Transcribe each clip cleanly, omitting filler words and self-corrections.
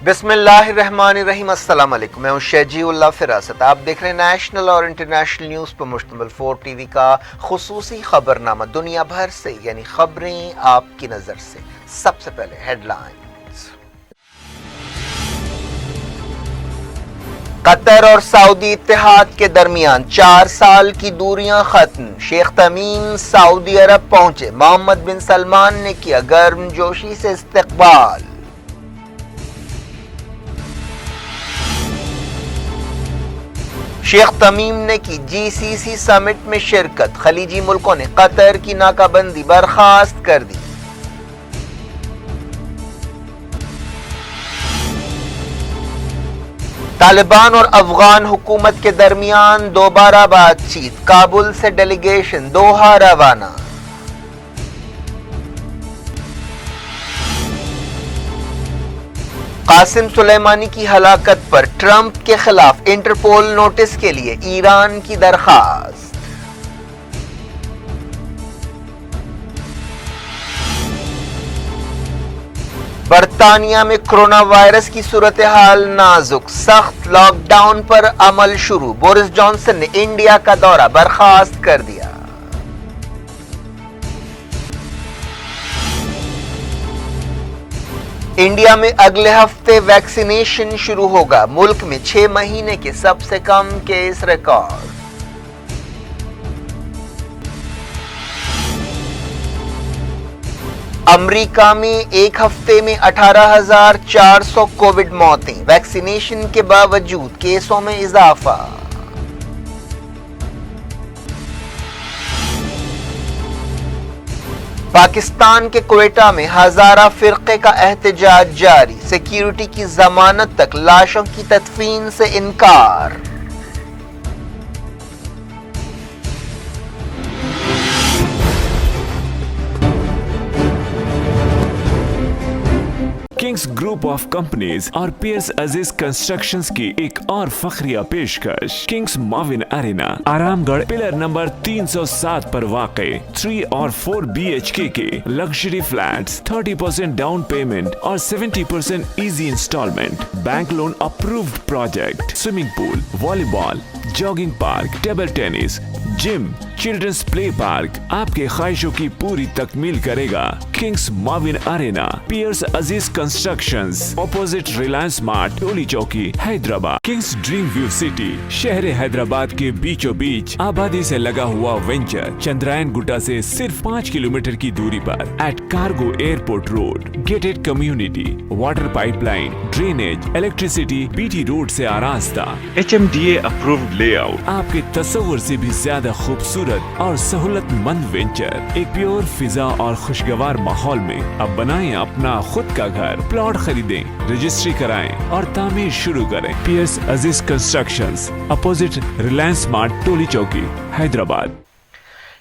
بسم اللہ الرحمن الرحیم۔ السلام علیکم، میں ہوں شہجی اللہ فراست۔ آپ دیکھ رہے ہیں نیشنل اور انٹرنیشنل نیوز پر مشتمل 4 ٹی وی کا خصوصی خبر نامہ دنیا بھر سے، یعنی خبریں آپ کی نظر سے۔ سب سے پہلے ہیڈ لائنز۔ قطر اور سعودی اتحاد کے درمیان 4 سال کی دوریاں ختم، شیخ تمیم سعودی عرب پہنچے، محمد بن سلمان نے کیا گرم جوشی سے استقبال۔ شیخ تمیم نے کی جی سی سی سمٹ میں شرکت، خلیجی ملکوں نے قطر کی ناکہ بندی برخاست کر دی۔ طالبان اور افغان حکومت کے درمیان دوبارہ بات چیت، کابل سے ڈیلیگیشن دوحہ روانہ۔ قاسم سلیمانی کی ہلاکت پر ٹرمپ کے خلاف انٹرپول نوٹس کے لیے ایران کی درخواست۔ برطانیہ میں کرونا وائرس کی صورتحال نازک، سخت لاک ڈاؤن پر عمل شروع، بورس جانسن نے انڈیا کا دورہ برخاست کر دیا۔ انڈیا میں اگلے ہفتے ویکسینیشن شروع ہوگا، ملک میں 6 مہینے کے سب سے کم کیس ریکارڈ۔ امریکہ میں ایک ہفتے میں 18,400 کووڈ موتیں، ویکسینیشن کے باوجود کیسوں میں اضافہ۔ پاکستان کے کوئٹہ میں ہزارہ فرقے کا احتجاج جاری، سیکیورٹی کی ضمانت تک لاشوں کی تدفین سے انکار۔ کنگز گروپ آف کمپنیز اور پیئرس عزیز کنسٹرکشنز کی ایک اور فخریہ پیشکش، کنگز معاون ارینا، آرام گڑھ پلر نمبر 307 پر واقع 3 اور 4 BHK کے لگژری فلیٹس، 30% ڈاؤن پیمنٹ اور 70% easy instalment, bank loan approved project, swimming pool, volleyball, jogging park, table tennis, gym, children's play park آپ کے خواہشوں کی پوری تکمیل کرے گا۔ کنگز معاون ارینا، پیئرس Aziz constructions, opposite Reliance Mart, Toli Chowki, Hyderabad. Kings Dream View City, شہر حیدرآباد کے بیچوں بیچ آبادی سے لگا ہوا وینچر، چندرائن گٹا سے صرف 5 کلومیٹر کی دوری پر، at cargo airport road, gated community, water pipe line, drainage, electricity BT road سے آراستہ، HMDA اپرووڈ لے آؤٹ، آپ کے تصور سے بھی زیادہ خوبصورت اور سہولت مند وینچر، ایک پیور فضا اور خوشگوار ماحول میں۔ اب بنائیں اپنا خود کا گھر، پلاٹ خریدیں، رجسٹری کرائیں اور تعمیر شروع کریں۔ Periods Aziz constructions, opposite Reliance Mart, Toli Chowki, Hyderabad.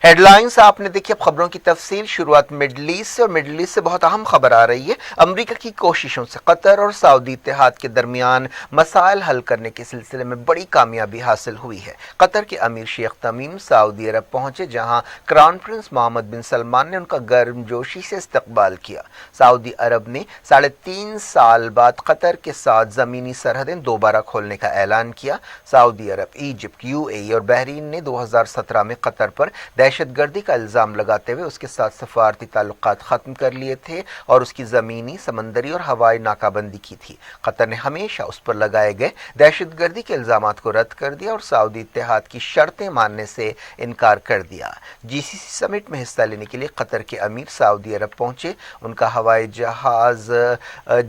Head lines آپ نے دیکھی، اب خبروں کی تفصیل۔ شروعات مڈل ایسٹ سے، اور مڈل ایسٹ سے بہت اہم خبر آ رہی ہے۔ امریکہ کی کوششوں سے قطر اور سعودی اتحاد کے درمیان مسائل حل کرنے کے سلسلے میں بڑی کامیابی حاصل ہوئی ہے۔ قطر کے امیر شیخ تمیم سعودی عرب پہنچے، جہاں کراؤن پرنس محمد بن سلمان نے ان کا گرم جوشی سے استقبال کیا۔ سعودی عرب نے 3.5 سال بعد قطر کے ساتھ زمینی سرحدیں دوبارہ کھولنے کا اعلان کیا۔ سعودی عرب، ایجپٹ، UAE اور بحرین نے 2017 میں قطر پر دہشت گردی کا الزام لگاتے ہوئے اس کے ساتھ سفارتی تعلقات ختم کر لیے تھے اور اس کی زمینی، سمندری اور ہوائی ناکہ بندی کی تھی۔ قطر نے ہمیشہ اس پر لگائے گئے دہشت گردی کے الزامات کو رد کر دیا اور سعودی اتحاد کی شرطیں ماننے سے انکار کر دیا۔ GCC سمٹ میں حصہ لینے کے لیے قطر کے امیر سعودی عرب پہنچے۔ ان کا ہوائی جہاز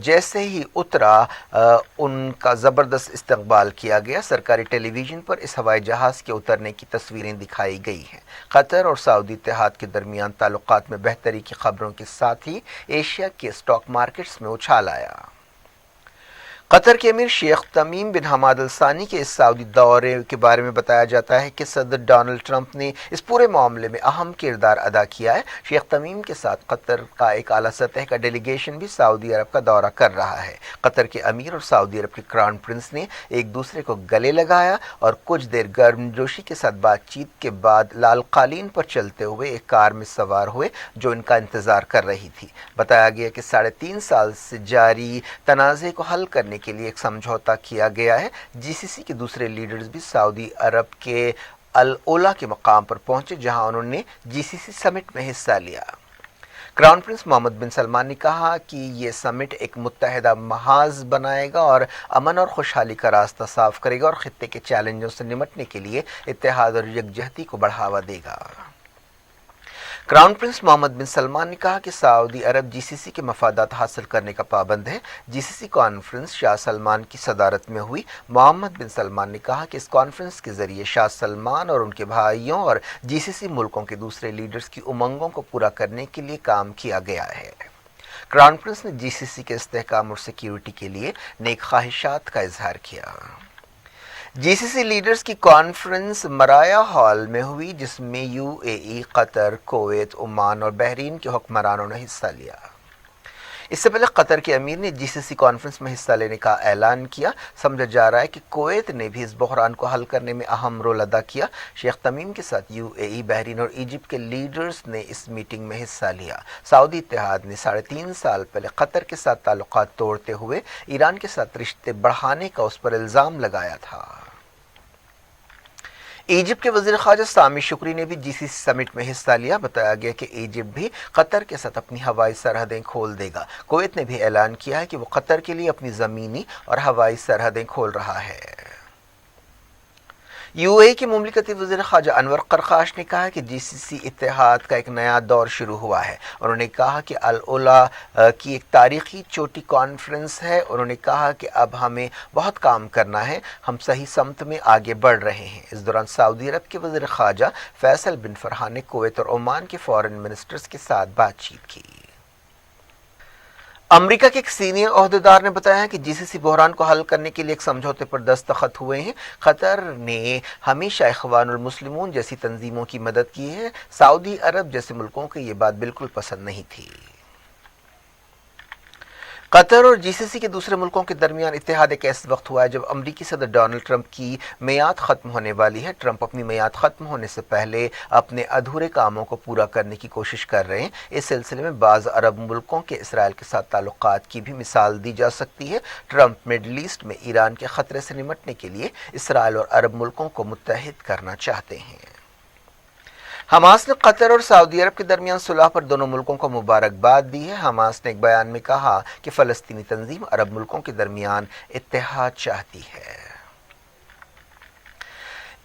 جیسے ہی اترا ان کا زبردست استقبال کیا گیا۔ سرکاری ٹیلی ویژن پر اس ہوائی جہاز کے اترنے کی تصویریں دکھائی گئی ہیں۔ قطر اور سعودی اتحاد کے درمیان تعلقات میں بہتری کی خبروں کے ساتھ ہی ایشیا کے اسٹاک مارکیٹس میں اچھال آیا۔ قطر کے امیر شیخ تمیم بن حماد الثانی کے اس سعودی دورے کے بارے میں بتایا جاتا ہے کہ صدر ڈونلڈ ٹرمپ نے اس پورے معاملے میں اہم کردار ادا کیا ہے۔ شیخ تمیم کے ساتھ قطر کا ایک اعلیٰ سطح کا ڈیلیگیشن بھی سعودی عرب کا دورہ کر رہا ہے۔ قطر کے امیر اور سعودی عرب کے کراؤن پرنس نے ایک دوسرے کو گلے لگایا اور کچھ دیر گرم جوشی کے ساتھ بات چیت کے بعد لال قالین پر چلتے ہوئے ایک کار میں سوار ہوئے جو ان کا انتظار کر رہی تھی۔ بتایا گیا کہ 3.5 سال سے جاری تنازع کو حل کرنے کے لیے ایک سمجھوتہ کیا گیا ہے۔ جی سی سی کے دوسرے لیڈرز بھی سعودی عرب کے العلا کے مقام پر پہنچے جہاں انہوں نے جی سی سی سمٹ میں حصہ لیا۔ کراؤن پرنس محمد بن سلمان نے کہا کہ یہ سمٹ ایک متحدہ محاذ بنائے گا اور امن اور خوشحالی کا راستہ صاف کرے گا اور خطے کے چیلنجوں سے نمٹنے کے لیے اتحاد اور یکجہتی کو بڑھاوا دے گا۔ کراؤن پرنس محمد بن سلمان نے کہا کہ سعودی عرب جی سی سی کے مفادات حاصل کرنے کا پابند ہے۔ جی سی سی کانفرنس شاہ سلمان کی صدارت میں ہوئی۔ محمد بن سلمان نے کہا کہ اس کانفرنس کے ذریعے شاہ سلمان اور ان کے بھائیوں اور جی سی سی ملکوں کے دوسرے لیڈرز کی امنگوں کو پورا کرنے کے لیے کام کیا گیا ہے۔ کراؤن پرنس نے جی سی سی کے استحکام اور سیکیورٹی کے لیے نیک خواہشات کا اظہار کیا۔ جی سی سی لیڈرز کی کانفرنس مرایا ہال میں ہوئی جس میں you a E, Qatar, Kuwait, Oman اور بحرین کے حکمرانوں نے حصہ لیا۔ اس سے پہلے قطر کے امیر نے جی سی سی کانفرنس میں حصہ لینے کا اعلان کیا۔ سمجھا جا رہا ہے کہ کویت نے بھی اس بحران کو حل کرنے میں اہم رول ادا کیا۔ شیخ تمیم کے ساتھ یو اے ای، بحرین اور ایجپٹ کے لیڈرز نے اس میٹنگ میں حصہ لیا۔ سعودی اتحاد نے 3.5 سال پہلے قطر کے ساتھ تعلقات توڑتے ہوئے ایران کے ساتھ رشتے بڑھانے کا اس پر الزام لگایا تھا۔ ایجپٹ کے وزیر خارجہ سامی شکری نے بھی جی سی سی سمٹ میں حصہ لیا۔ بتایا گیا کہ ایجپٹ بھی قطر کے ساتھ اپنی ہوائی سرحدیں کھول دے گا۔ کویت نے بھی اعلان کیا ہے کہ وہ قطر کے لیے اپنی زمینی اور ہوائی سرحدیں کھول رہا ہے۔ یو اے کے مملکتی وزیر خارجہ انور قرقاش نے کہا کہ جی سی سی اتحاد کا ایک نیا دور شروع ہوا ہے۔ انہوں نے کہا کہ العلا کی ایک تاریخی چوٹی کانفرنس ہے۔ انہوں نے کہا کہ اب ہمیں بہت کام کرنا ہے، ہم صحیح سمت میں آگے بڑھ رہے ہیں۔ اس دوران سعودی عرب کے وزیر خارجہ فیصل بن فرحان نے کویت اور عمان کے فارن منسٹرز کے ساتھ بات چیت کی۔ امریکہ کے ایک سینئر عہدیدار نے بتایا کہ جی سی سی بحران کو حل کرنے کے لیے ایک سمجھوتے پر دستخط ہوئے ہیں۔ قطر نے ہمیشہ اخوان المسلمون جیسی تنظیموں کی مدد کی ہے۔ سعودی عرب جیسے ملکوں کو یہ بات بالکل پسند نہیں تھی۔ قطر اور جی سی سی کے دوسرے ملکوں کے درمیان اتحاد ایک ایسے وقت ہوا ہے جب امریکی صدر ڈونلڈ ٹرمپ کی میعاد ختم ہونے والی ہے۔ ٹرمپ اپنی میعاد ختم ہونے سے پہلے اپنے ادھورے کاموں کو پورا کرنے کی کوشش کر رہے ہیں۔ اس سلسلے میں بعض عرب ملکوں کے اسرائیل کے ساتھ تعلقات کی بھی مثال دی جا سکتی ہے۔ ٹرمپ مڈل ایسٹ میں ایران کے خطرے سے نمٹنے کے لیے اسرائیل اور عرب ملکوں کو متحد کرنا چاہتے ہیں۔ حماس نے قطر اور سعودی عرب کے درمیان صلح پر دونوں ملکوں کو مبارکباد دی ہے۔ حماس نے ایک بیان میں کہا کہ فلسطینی تنظیم عرب ملکوں کے درمیان اتحاد چاہتی ہے۔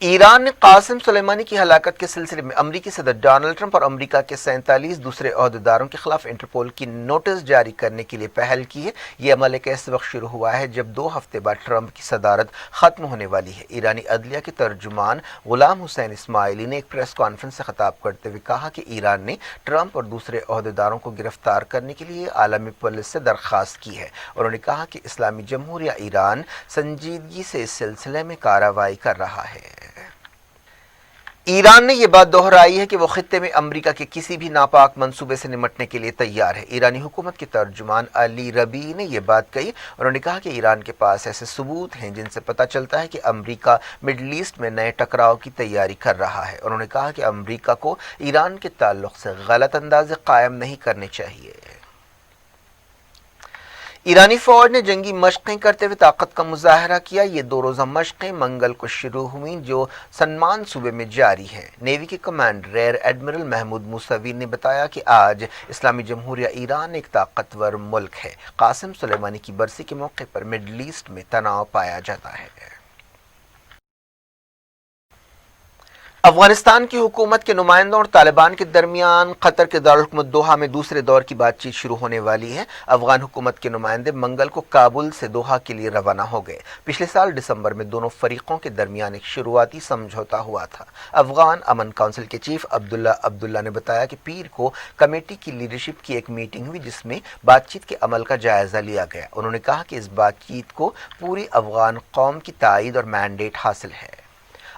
ایران نے قاسم سلیمانی کی ہلاکت کے سلسلے میں امریکی صدر ڈونلڈ ٹرمپ اور امریکہ کے 47 دوسرے عہدیداروں کے خلاف انٹرپول کی نوٹس جاری کرنے کے لیے پہل کی ہے۔ یہ عمل ایک ایسے وقت شروع ہوا ہے جب 2 ہفتے بعد ٹرمپ کی صدارت ختم ہونے والی ہے۔ ایرانی عدلیہ کے ترجمان غلام حسین اسماعیلی نے ایک پریس کانفرنس سے خطاب کرتے ہوئے کہا کہ ایران نے ٹرمپ اور دوسرے عہدیداروں کو گرفتار کرنے کے لیے عالمی پولیس سے درخواست کی ہے۔ انہوں نے کہا کہ اسلامی جمہوریہ ایران سنجیدگی سے اس سلسلے میں کارروائی کر رہا ہے۔ ایران نے یہ بات دہرائی ہے کہ وہ خطے میں امریکہ کے کسی بھی ناپاک منصوبے سے نمٹنے کے لیے تیار ہے۔ ایرانی حکومت کے ترجمان علی ربیعی نے یہ بات کہی۔ انہوں نے کہا کہ ایران کے پاس ایسے ثبوت ہیں جن سے پتہ چلتا ہے کہ امریکہ مڈل ایسٹ میں نئے ٹکراؤ کی تیاری کر رہا ہے۔ انہوں نے کہا کہ امریکہ کو ایران کے تعلق سے غلط اندازے قائم نہیں کرنے چاہیے۔ ایرانی فوج نے جنگی مشقیں کرتے ہوئے طاقت کا مظاہرہ کیا۔ یہ 2 روزہ مشقیں منگل کو شروع ہوئیں جو سنمان صوبے میں جاری ہیں۔ نیوی کے commander rear admiral Mahmoud Mousavi نے بتایا کہ آج اسلامی جمہوریہ ایران ایک طاقتور ملک ہے۔ قاسم سلیمانی کی برسی کے موقع پر مڈل ایسٹ میں تناؤ پایا جاتا ہے۔ افغانستان کی حکومت کے نمائندوں اور طالبان کے درمیان قطر کے دارالحکومت دوحہ میں دوسرے دور کی بات چیت شروع ہونے والی ہے۔ افغان حکومت کے نمائندے منگل کو کابل سے دوحہ کے لیے روانہ ہو گئے۔ پچھلے سال دسمبر میں دونوں فریقوں کے درمیان ایک شروعاتی سمجھوتا ہوا تھا۔ افغان امن کونسل کے چیف عبداللہ نے بتایا کہ پیر کو کمیٹی کی لیڈرشپ کی ایک میٹنگ ہوئی جس میں بات چیت کے عمل کا جائزہ لیا گیا۔ انہوں نے کہا کہ اس بات چیت کو پوری افغان قوم کی تائید اور مینڈیٹ حاصل ہے۔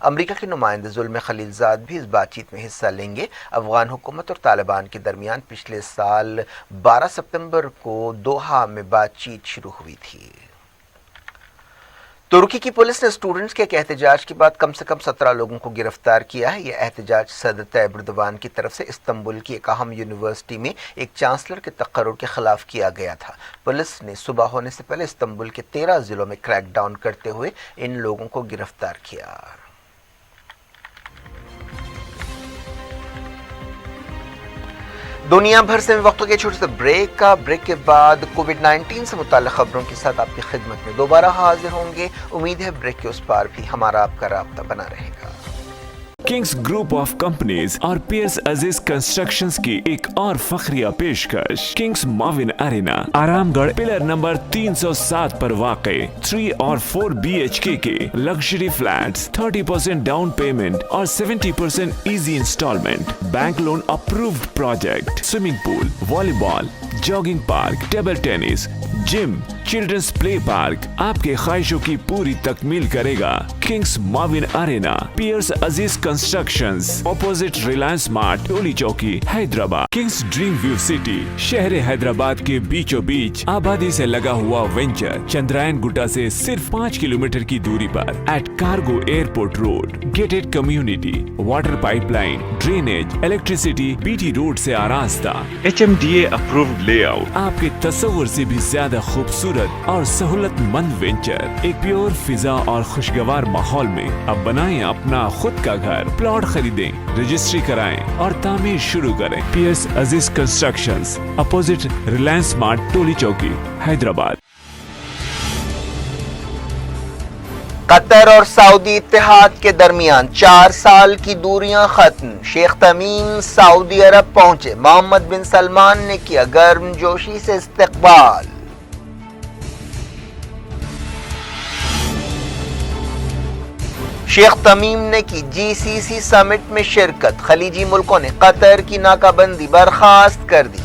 امریکہ کے نمائندے زلمے خلیلزاد بھی اس بات چیت میں حصہ لیں گے۔ افغان حکومت اور طالبان کے درمیان پچھلے سال 12 ستمبر کو دوحہ میں بات چیت شروع ہوئی تھی۔ ترکی کی پولیس نے اسٹوڈنٹس کے ایک احتجاج کے بعد کم سے کم 17 لوگوں کو گرفتار کیا ہے۔ یہ احتجاج صدر طیب اردوان کی طرف سے استنبول کی ایک اہم یونیورسٹی میں ایک چانسلر کے تقرر کے خلاف کیا گیا تھا۔ پولیس نے صبح ہونے سے پہلے استنبول کے 13 ضلعوں میں کریک ڈاؤن کرتے ہوئے ان لوگوں کو گرفتار کیا۔ دنیا بھر سے وقت کے چھوٹے سے بریک کے بعد کووڈ-19 سے متعلق خبروں کے ساتھ آپ کی خدمت میں دوبارہ حاضر ہوں گے۔ امید ہے بریک کے اس پار بھی ہمارا آپ کا رابطہ بنا رہے گا۔ کنگز گروپ آف کمپنیز اور پیئرس عزیز کنسٹرکشنز کی ایک اور فخریہ پیشکش کنگز معاون ارینا آرام گڑھ پلر نمبر 307 پر واقع 3 اور 4 BHK کے لگژری فلیٹس 30% ڈاؤن پیمنٹ اور 70% easy instalment, bank loan approved project, swimming pool, volleyball, jogging park, table tennis, gym, children's play park آپ کے خواہشوں کی پوری تکمیل کرے گا۔ کنگز معاون ارینا، پیئرس Aziz constructions, opposite Reliance Mart, Toli Chowki, Hyderabad. Kings Dream View City, شہر حیدرآباد کے بیچوں بیچ آبادی سے لگا ہوا وینچر، چندرائن گٹا سے صرف 5 کلومیٹر کی دوری پر at cargo airport road, gated community, water pipe line, drainage, electricity BT road سے آراستہ، HMDA اپرووڈ لے آؤٹ، آپ کے تصور سے بھی زیادہ خوبصورت اور سہولت مند وینچر، ایک پیور فضا اور خوشگوار ماحول میں اب بنائیں اپنا خود کا گھر۔ پلاٹ خریدیں، رجسٹری کرائیں اور تعمیر شروع کریں۔ Periods Aziz constructions, opposite Reliance Mart, Toli Chowki, Hyderabad. قطر اور سعودی اتحاد کے درمیان 4 سال کی دوریاں ختم، شیخ تمیم سعودی عرب پہنچے، محمد بن سلمان نے کیا گرم جوشی سے استقبال۔ شیخ تمیم نے کی GCC سمٹ میں شرکت، خلیجی ملکوں نے قطر کی ناکہ بندی برخاست کر دی۔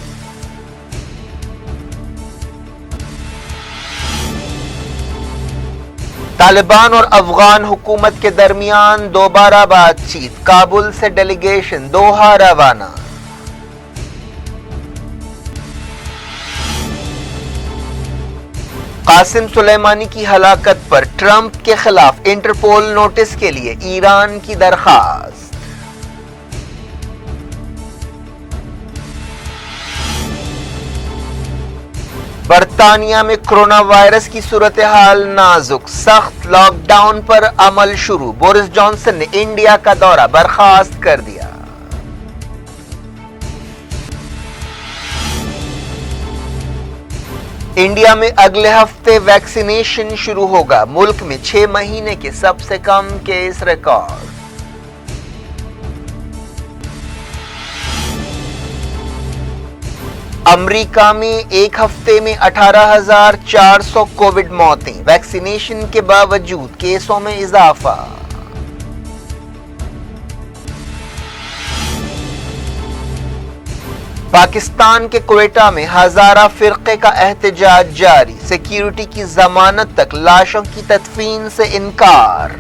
طالبان اور افغان حکومت کے درمیان دوبارہ بات چیت، کابل سے ڈیلیگیشن دوحہ روانہ۔ قاسم سلیمانی کی ہلاکت پر ٹرمپ کے خلاف انٹرپول نوٹس کے لیے ایران کی درخواست۔ برطانیہ میں کرونا وائرس کی صورتحال نازک، سخت لاک ڈاؤن پر عمل شروع، بورس جانسن نے انڈیا کا دورہ برخاست کر دیا۔ انڈیا میں اگلے ہفتے ویکسینیشن شروع ہوگا، ملک میں 6 مہینے کے سب سے کم کیس ریکارڈ۔ امریکہ میں ایک ہفتے میں 18,400 کووڈ موتیں، ویکسینیشن کے باوجود کیسوں میں اضافہ۔ پاکستان کے کوئٹہ میں ہزارہ فرقے کا احتجاج جاری، سیکیورٹی کی ضمانت تک لاشوں کی تدفین سے انکار۔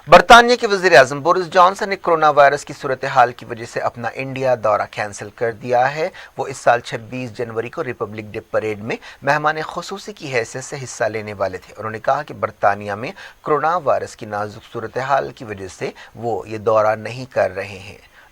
برطانیہ کے وزیر اعظم بورس جانسن نے کرونا وائرس کی صورتحال کی وجہ سے اپنا انڈیا دورہ کینسل کر دیا ہے۔ وہ اس سال 26 جنوری کو ریپبلک ڈے پریڈ میں مہمان خصوصی کی حیثیت سے حصہ لینے والے تھے۔ انہوں نے کہا کہ برطانیہ میں کرونا وائرس کی نازک صورتحال کی وجہ سے وہ یہ دورہ نہیں کر رہے ہیں۔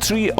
3